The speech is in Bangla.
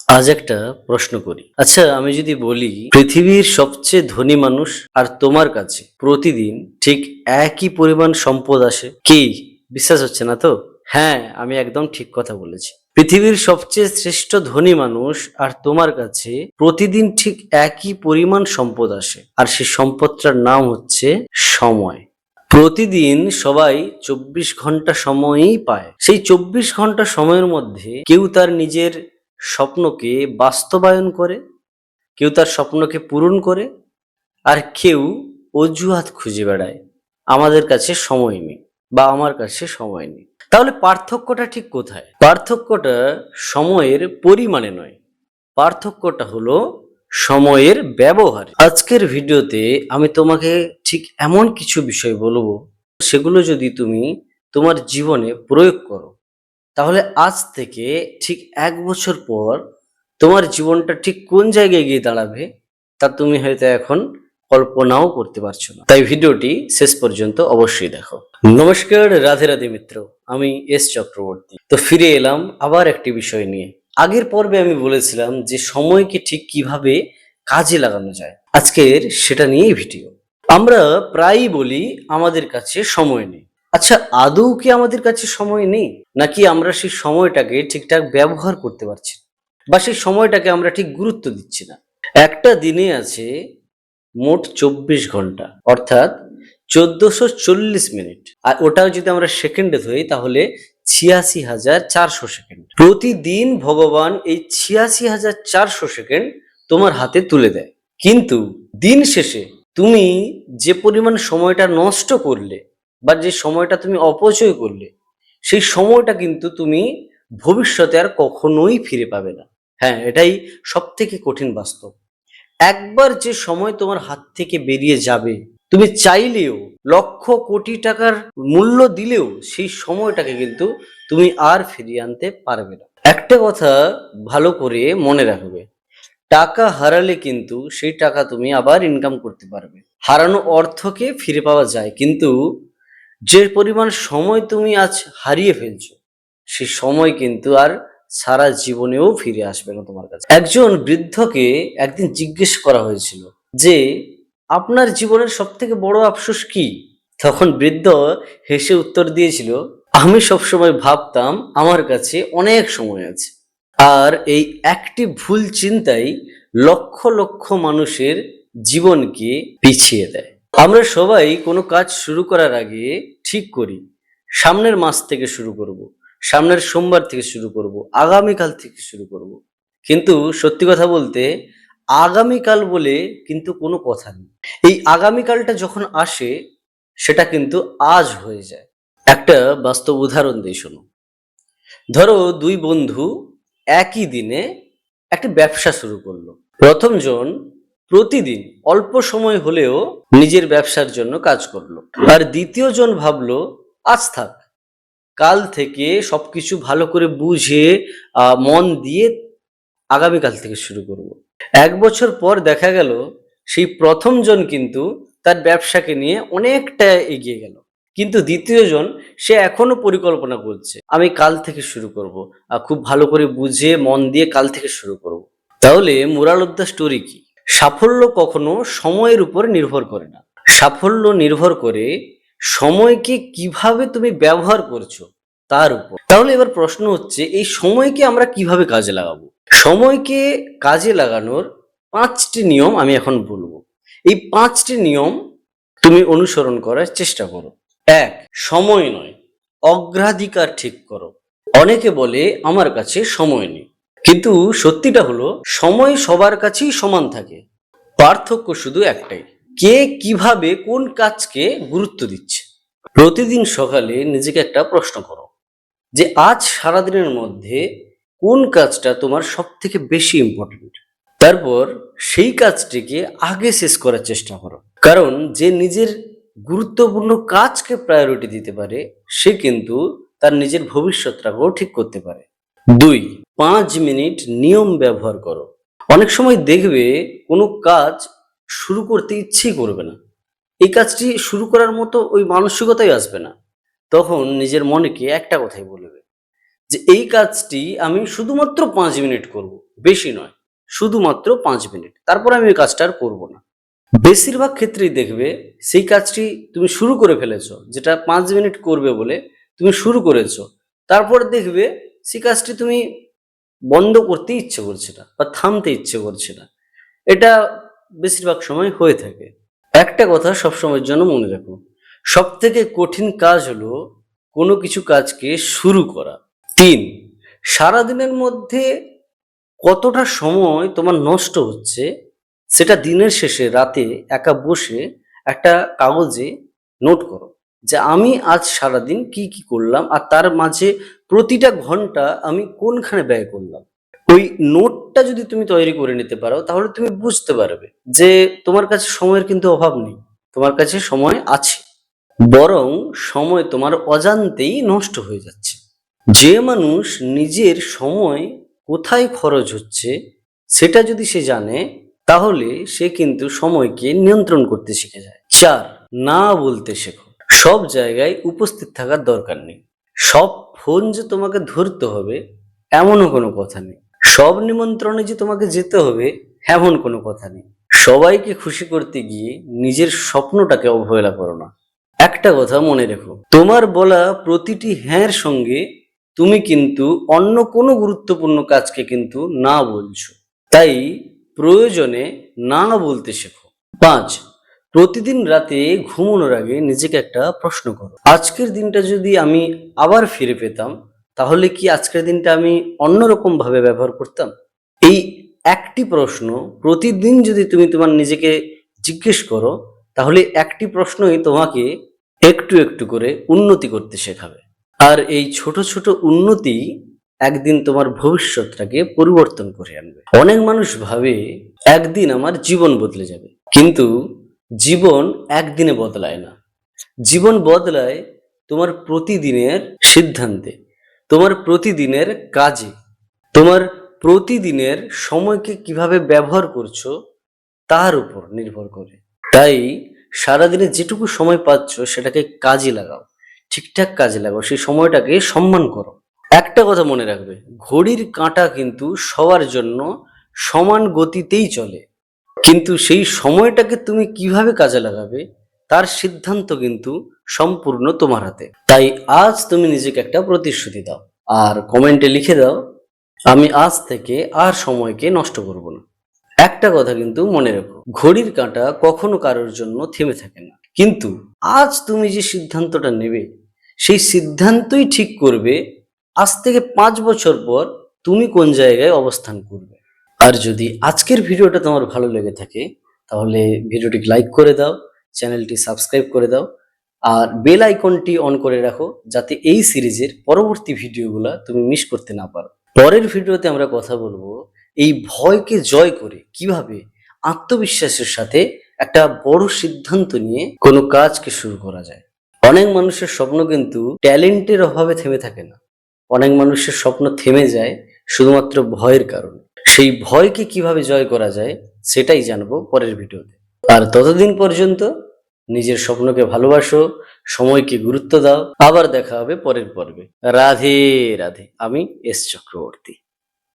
আজ একটা প্রশ্ন করি। আচ্ছা, আমি যদি বলি পৃথিবীর সবচেয়ে ধনী মানুষ আর তোমার কাছে প্রতিদিন ঠিক একই পরিমাণ সম্পদ আসে, কি বিশ্বাস হচ্ছে না তো? হ্যাঁ, আমি একদম ঠিক কথা বলেছি। পৃথিবীর সবচেয়ে শ্রেষ্ঠ ধনী মানুষ আর তোমার কাছে প্রতিদিন ঠিক একই পরিমাণ সম্পদ আসে, আর সেই সম্পদটার নাম হচ্ছে সময়। প্রতিদিন সবাই 24 ঘন্টা সময়ই পায়। সেই 24 ঘন্টা সময়ের মধ্যে কেউ তার নিজের স্বপ্নকে বাস্তবায়ন করে, কেউ তার স্বপ্নকে পূরণ করে, আর কেউ অজুহাত খুঁজে বেড়ায় আমাদের কাছে সময় নেই বা আমার কাছে সময় নেই। তাহলে পার্থক্যটা ঠিক কোথায়? পার্থক্যটা সময়ের পরিমাণে নয়, পার্থক্যটা হলো সময়ের ব্যবহার। আজকের ভিডিওতে আমি তোমাকে ঠিক এমন কিছু বিষয় বলবো, সেগুলো যদি তুমি তোমার জীবনে প্রয়োগ করো, তাহলে আজ থেকে ঠিক 1 বছর পর তোমার জীবনটা ঠিক কোন জায়গায় গিয়ে দাঁড়াবে তা তুমি হয়তো এখন কল্পনাও করতে পারছো না। তাই ভিডিওটি শেষ পর্যন্ত অবশ্যই দেখো। নমস্কার, রাধে রাধে মিত্র, আমি এস চক্রবর্তী। তো ফিরে এলাম আবার একটি বিষয় নিয়ে। আগের পর্বে আমি বলেছিলাম যে সময়কে ঠিক কিভাবে কাজে লাগানো যায়। আজকের সেটা নিয়েই ভিডিও। আমরা প্রায়ই বলি আমাদের কাছে সময় নেই। আচ্ছা, আদৌ কি আমাদের কাছে সময় নেই, নাকি আমরা সেই সময়টাকে ঠিকঠাক ব্যবহার করতে পারছি না, বা সেই সময়টাকে আমরা ঠিক গুরুত্ব দিচ্ছি না? একটা দিনে আছে মোট 24 ঘন্টা, অর্থাৎ 1440 মিনিট। আর ওটাও যদি আমরা সেকেন্ডে ধরি তাহলে 86,400 সেকেন্ড। প্রতিদিন ভগবান এই 86,400 সেকেন্ড তোমার হাতে তুলে দেয়। কিন্তু দিন শেষে তুমি যে পরিমাণ সময়টা নষ্ট করলে বা যে সময়টা তুমি অপচয় করলে, সেই সময়টা কিন্তু তুমি ভবিষ্যতে আর কখনোই ফিরে পাবে না। হ্যাঁ, এটাই সব থেকে কঠিন বাস্তব। একবার যে সময় তোমার হাত থেকে বেরিয়ে যাবে, তুমি চাইলেও লক্ষ কোটি টাকার মূল্য দিলেও সেই সময়টাকে কিন্তু তুমি আর ফিরিয়ে আনতে পারবে না। একটা কথা ভালো করে মনে রাখবে, টাকা হারালে কিন্তু সেই টাকা তুমি আবার ইনকাম করতে পারবে। হারানো অর্থকে ফিরে পাওয়া যায়, কিন্তু যে পরিমাণ সময় তুমি আজ হারিয়ে ফেলছো, সেই সময় কিন্তু আর সারা জীবনেও ফিরে আসবে না তোমার কাছে। একজন বৃদ্ধকে একদিন জিজ্ঞেস করা হয়েছিল যে আপনার জীবনের সব থেকে বড় আফসোস কি? তখন বৃদ্ধ হেসে উত্তর দিয়েছিল, আমি সবসময় ভাবতাম আমার কাছে অনেক সময় আছে, আর এই একটি ভুল চিন্তাই লক্ষ লক্ষ মানুষের জীবনকে পিছিয়ে দেয়। আমরা সবাই কোনো কাজ শুরু করার আগে ঠিক করি সামনের মাস থেকে শুরু করব, সামনের সোমবার থেকে শুরু করব, আগামীকাল থেকে শুরু করব। কিন্তু সত্যি কথা বলতে আগামীকাল বলে কিন্তু কোনো কথা নেই। এই আগামীকালটা যখন আসে সেটা কিন্তু আজ হয়ে যায়। একটা বাস্তব উদাহরণ দিই, শোনো। ধরো দুই বন্ধু একই দিনে একটা ব্যবসা শুরু করলো। প্রথম জন প্রতিদিন অল্প সময় হলেও নিজের ব্যবসার জন্য কাজ করলো, আর দ্বিতীয় জন ভাবলো আজ থাক, কাল থেকে সবকিছু ভালো করে বুঝে মন দিয়ে আগামীকাল থেকে শুরু করব। 1 বছর পর দেখা গেল সেই প্রথম জন কিন্তু তার ব্যবসাকে নিয়ে অনেকটা এগিয়ে গেল, কিন্তু দ্বিতীয় জন সে এখনো পরিকল্পনা করছে, আমি কাল থেকে শুরু করব, খুব ভালো করে বুঝে মন দিয়ে কাল থেকে শুরু করব। তাহলে মোরাল অফ দ্য স্টোরি কি? সাফল্য কখনো সময়ের উপর নির্ভর করে না, সাফল্য নির্ভর করে সময়কে কিভাবে তুমি ব্যবহার করছো তার উপর। তাহলে এবার প্রশ্ন হচ্ছে, এই সময়কে আমরা কিভাবে কাজে লাগাবো? সময়কে কাজে লাগানোর 5টি নিয়ম আমি এখন বলবো। এই 5টি নিয়ম তুমি অনুসরণ করার চেষ্টা করো। 1, সময় নয়, অগ্রাধিকার ঠিক করো। অনেকে বলে আমার কাছে সময় নেই, কিন্তু সত্যিটা হলো সময় সবার কাছেই সমান থাকে। পার্থক্য শুধু একটাই, কে কিভাবে কোন কাজকে গুরুত্ব দিচ্ছে। প্রতিদিন সকালে নিজেকে একটা প্রশ্ন করো যে আজ সারাদিনের মধ্যে কোন কাজটা তোমার সব থেকে বেশি ইম্পর্টেন্ট। তারপর সেই কাজটিকে আগে শেষ করার চেষ্টা করো, কারণ যে নিজের গুরুত্বপূর্ণ কাজকে প্রায়োরিটি দিতে পারে সে কিন্তু তার নিজের ভবিষ্যৎটাকেও ঠিক করতে পারে। 2, 5 মিনিট নিয়ম ব্যবহার করো। অনেক সময় দেখবে কোনো কাজ শুরু করতে ইচ্ছেই করবে না, এই কাজটি শুরু করার মতো ওই মানসিকতাই আসবে না, তখন নিজের মনেকে একটা কথাই বলবে যে এই কাজটি আমি শুধুমাত্র 5 মিনিট করব, বেশি নয়, শুধুমাত্র 5 মিনিট, তারপর আমি ওই কাজটা আর করবো না। বেশিরভাগ ক্ষেত্রেই দেখবে সেই কাজটি তুমি শুরু করে ফেলেছো, যেটা 5 মিনিট করবে বলে তুমি শুরু করেছো, তারপর দেখবে সেই কাজটি তুমি বন্ধ করতে ইচ্ছে করছে না বা থামতে ইচ্ছে করছে না। এটা বেশিরভাগ সময় হয়ে থাকে। একটা কথা সবসময়ের জন্য মনে রাখো, সব থেকে কঠিন কাজ হলো কোনো কিছু কাজকে শুরু করা। 3, সারাদিনের মধ্যে কতটা সময় তোমার নষ্ট হচ্ছে সেটা দিনের শেষে রাতে একা বসে একটা কাগজে নোট করো, যে আমি আজ সারাদিন কি কি করলাম আর তার মাঝে প্রতিটা ঘন্টা আমি কোনখানে ব্যয় করলাম। ওই নোটটা যদি তুমি তৈরি করে নিতে পারো তাহলে তুমি বুঝতে পারবে যে তোমার কাছে সময়ের কিন্তু অভাব নেই, তোমার কাছে সময় আছে, বরং সময় তোমার অজান্তেই নষ্ট হয়ে যাচ্ছে। যে মানুষ নিজের সময় কোথায় খরচ হচ্ছে সেটা যদি সে জানে তাহলে সে কিন্তু সময়কে নিয়ন্ত্রণ করতে শিখে যায়। 4, না বলতে শেখো। সব জায়গায় উপস্থিত থাকার দরকার নেই, সব ফোন যে তোমাকে ধরতে হবে এমনও কোনো কথা নেই, সব নিমন্ত্রণে যে তোমাকে যেতে হবে এমন কোনো কথা নেই। সবাইকে খুশি করতে গিয়ে নিজের স্বপ্নটাকে অবহেলা করো না। একটা কথা মনে রেখো, তোমার বলা প্রতিটি হ্যাঁর সঙ্গে তুমি কিন্তু অন্য কোনো গুরুত্বপূর্ণ কাজকে কিন্তু না বলছো, তাই প্রয়োজনে না বলতে শেখো। 5, প্রতিদিন রাতে ঘুমানোর আগে নিজেকে একটা প্রশ্ন করো, আজকের দিনটা যদি আমি আবার ফিরে পেতাম তাহলে কি আজকের দিনটা আমি অন্যরকম ভাবে ব্যবহার করতাম? এই একটি প্রশ্ন প্রতিদিন যদি তুমি তোমার নিজেকে জিজ্ঞেস করো তাহলে একটি প্রশ্নই তোমাকে একটু একটু করে উন্নতি করতে শেখাবে। আর এই ছোট ছোট উন্নতি একদিন তোমার ভবিষ্যৎটাকে পরিবর্তন করে আনবে। অনেক মানুষ ভাবে একদিন আমার জীবন বদলে যাবে, কিন্তু জীবন একদিনে বদলায় না। জীবন বদলায় তোমার প্রতিদিনের সিদ্ধান্তে, তোমার প্রতিদিনের কাজে, তোমার প্রতিদিনের সময়কে কিভাবে ব্যবহার করছো তার উপর নির্ভর করে। তাই সারাদিনে যেটুকু সময় পাচ্ছ সেটাকে কাজে লাগাও, ঠিকঠাক কাজে লাগাও, সেই সময়টাকে সম্মান করো। একটা কথা মনে রাখবে, ঘড়ির কাঁটা কিন্তু সবার জন্য সমান গতিতেই চলে, কিন্তু সেই সময়টাকে তুমি কিভাবে কাজে লাগাবে তার সিদ্ধান্ত কিন্তু সম্পূর্ণ তোমার হাতে। তাই আজ তুমি নিজেকে একটা প্রতিশ্রুতি দাও আর কমেন্টে লিখে দাও, আমি আজ থেকে আর সময়কে নষ্ট করব না। একটা কথা কিন্তু মনে রেখো, ঘড়ির কাঁটা কখনো কারোর জন্য থেমে থাকে না, কিন্তু আজ তুমি যে সিদ্ধান্তটা নেবে সেই সিদ্ধান্তই ঠিক করবে আজ থেকে 5 বছর পর তুমি কোন জায়গায় অবস্থান করবে। আর যদি আজকের ভিডিওটা তোমার ভালো লেগে থাকে তাহলে ভিডিওটি লাইক করে দাও, চ্যানেলটি সাবস্ক্রাইব করে দাও আর বেল আইকনটি অন করে রাখো, যাতে এই সিরিজের পরবর্তী ভিডিওগুলো তুমি মিস করতে না পারো। পরের ভিডিওতে আমরা কথা বলবো এই ভয়কে জয় করে কিভাবে আত্মবিশ্বাসের সাথে একটা বড় সিদ্ধান্ত নিয়ে কোনো কাজকে শুরু করা যায়। অনেক মানুষের স্বপ্ন কিন্তু ট্যালেন্টের অভাবে থেমে থাকে না, অনেক মানুষের স্বপ্ন থেমে যায় শুধুমাত্র ভয়ের কারণে। সেই ভয়কে কিভাবে জয় করা যায় সেটাই জানবো পরের ভিডিওতে। আর ততদিন পর্যন্ত নিজের স্বপ্নকে ভালোবাসো, সময়কে গুরুত্ব দাও। আবার দেখা হবে পরের পর্বে। রাধে রাধে। আমি এস চক্রবর্তী।